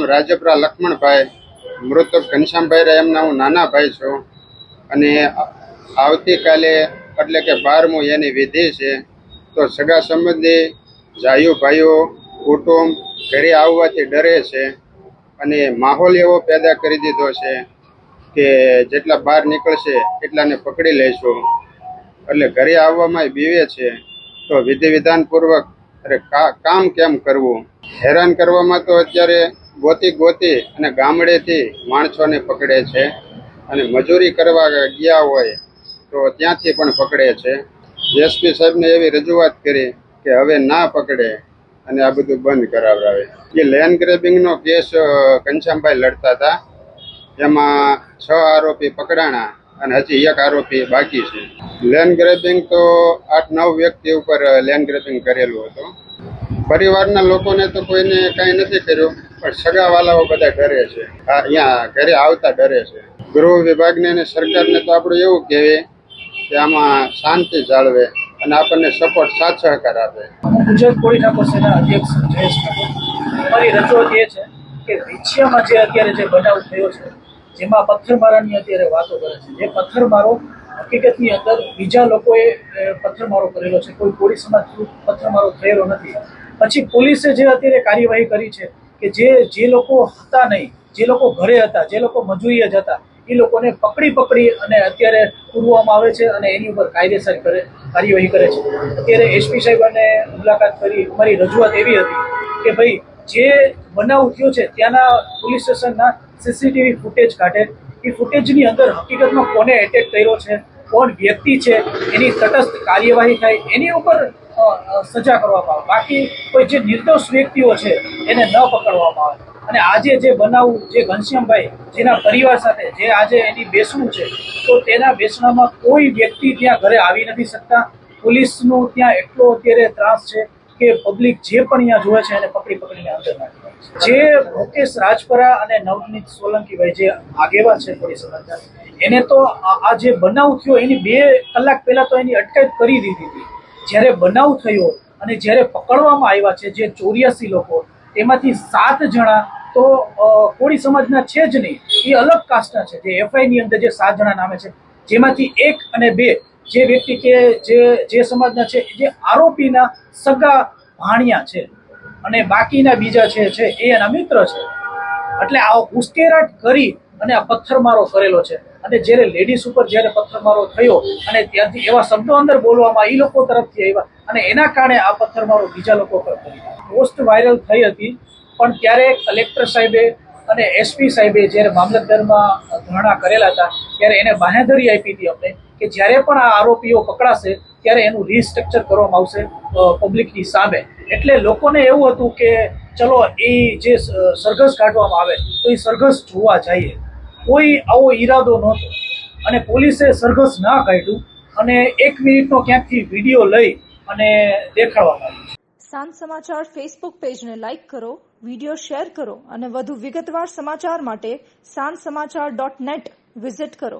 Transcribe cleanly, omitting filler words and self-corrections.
નામ રાજપરા લક્ષ્મણભાઈ, મૃતક ઘનશ્યામભાઈ એમના હું નાના ભાઈ છું. અને આવતીકાલે એટલે કે 12મું એની વિધિ છે. તો સગા સંબંધી જાયું ભાઈઓ કુટુંબ ઘરે આવવાથી ડરે છે અને માહોલ એવો પેદા કરી દીધો છે કે જેટલા બહાર નીકળશે એટલાને પકડી લઈશું. એટલે ઘરે આવવામાં બીવે છે. તો વિધિ વિધાનપૂર્વક કામ કેમ કરવું, હેરાન કરવામાં તો અત્યારે ગોતી અને ગામડેથી માણસોને પકડે છે અને મજૂરી કરવા ગયા હોય તો ત્યાંથી પણ પકડે છે. એસપી સાહેબને એવી રજૂઆત કરી કે હવે ના પકડે અને આ બધું બંધ કરાવડાવે. એ લેન્ડ ગ્રેબિંગનો કેસ ઘનશ્યામભાઈ લડતા હતા. એમાં 6 આરોપી પકડાણા અને હજી 1 આરોપી બાકી છે. લેન્ડ ગ્રેબિંગ તો 8-9 વ્યક્તિ ઉપર લેન્ડ ગ્રેબિંગ કરેલું હતું. પરિવારના લોકોને તો કોઈને કાંઈ નથી કર્યું, પણ સગાવાલાઓ બધા ડરે છે. અહીંયા ઘરે આવતા ડરે છે. ગૃહ વિભાગને અને સરકારને તો આપણું એવું કહેવાય કે આમાં શાંતિ જાળવે અને આપણને સપોર્ટ સાથ સહકાર આપે. ગુજરાત કોળી ઠાકોર સેના અધ્યક્ષ જયેશ ઠાકોર, અમારી રજૂઆત એ છે કે વિછિયામાં જે અત્યારે જે બનાવ થયો છે, જેમાં પથ્થરમારાની અત્યારે વાતો કરે છે, જે પથ્થરમારો હકીકતની અંદર બીજા લોકોએ પથ્થરમારો કરેલો છે, કોઈ કોળી સમાજ પથ્થરમારો થયેલો નથી. પછી પોલીસે જે અત્યારે કાર્યવાહી કરી છે કે જે લોકો હતા નહીં, જે લોકો ઘરે હતા, જે લોકો મજૂરીએ જ હતા, એ લોકોને પકડી અને અત્યારે પૂરવામાં આવે છે અને એની ઉપર કાયદેસર કાર્યવાહી કરે છે. અત્યારે એસપી સાહેબને મુલાકાત કરી અમારી રજૂઆત એવી હતી કે ભાઈ જે બનાવ થયો છે ત્યાંના પોલીસ સ્ટેશનના સીસીટીવી ફૂટેજ કાઢે. એ ફૂટેજની અંદર હકીકતમાં કોને એટેક કર્યો છે, કોણ વ્યક્તિ છે, એની તટસ્થ કાર્યવાહી થાય, એની ઉપર સજા કરવામાં આવે. બાકી કોઈ જે નિર્દોષ વ્યક્તિઓ છે એને ન પકડવામાં આવે. અને આજે જે બનાવ જે ઘનશ્યામભાઈ જેના પરિવાર સાથે જે આજે એની બેસણું છે, તો તેના બેસણામાં કોઈ વ્યક્તિ ત્યાં ઘરે આવી નથી શકતા. પોલીસનું ત્યાં એટલો અત્યારે ત્રાસ છે કે પબ્લિક જે પણ અહીંયા જોવે છે એને પકડીને અંદર નાખે છે. જે મુકેશ રાજપરા અને નવનીત સોલંકીભાઈ જે આગેવાન છે કોળી સમાજના, એને તો આ જે બનાવ થયો એની 2 કલાક પહેલા તો એની અટકાયત કરી દીધી હતી. જ્યારે બનાવ થયો અને જ્યારે પકડવામાં આવ્યા છે જે 84 લોકો, તેમાંથી 7 જણા તો કોળી સમાજના છે જ નહીં, એ અલગ કાસ્ટના છે. જે એફઆઈની અંદર જે 7 જણા નામે છે, જેમાંથી 1 અને 2 જે વ્યક્તિ કે જે સમાજના છે, જે આરોપીના સગા ભાણિયા છે અને બાકીના બીજા છે એ એના મિત્ર છે. એટલે આ ઉશ્કેરાટ કરી અને આ પથ્થરમારો કરેલો છે. અને જ્યારે લેડીઝ ઉપર જ્યારે પથ્થરમારો થયો અને ત્યાંથી એવા શબ્દો અંદર બોલવામાં એ લોકો તરફથી આવ્યા અને એના કારણે આ પથ્થરમારો બીજા લોકો પર કરી. પોસ્ટ વાયરલ થઈ હતી, પણ ત્યારે કલેક્ટર સાહેબે અને એસપી સાહેબે જ્યારે મામલતદારમાં ધરણા કરેલા હતા ત્યારે એને બાંહેધરી આપી હતી અમને કે જ્યારે પણ આ આરોપીઓ પકડાશે ત્યારે એનું રિસ્ટ્રક્ચર કરવામાં આવશે પબ્લિકની સામે. એટલે લોકોને એવું હતું કે ચલો એ જે સરઘસ કાઢવામાં આવે તો એ સરઘસ જોવા જઈએ. કોઈ આવો ઈરાદો નહોતો અને પોલીસે સરઘસ ના કાઢ્યું અને 1 મિનિટનો ક્યાંકથી વિડીયો લઈ અને દેખાડવામાં આવ્યો. સાંજ સમાચાર ફેસબુક પેજને લાઇક કરો, વિડીયો શેર કરો અને વધુ વિગતવાર સમાચાર માટે sanssamachar.net વિઝિટ કરો.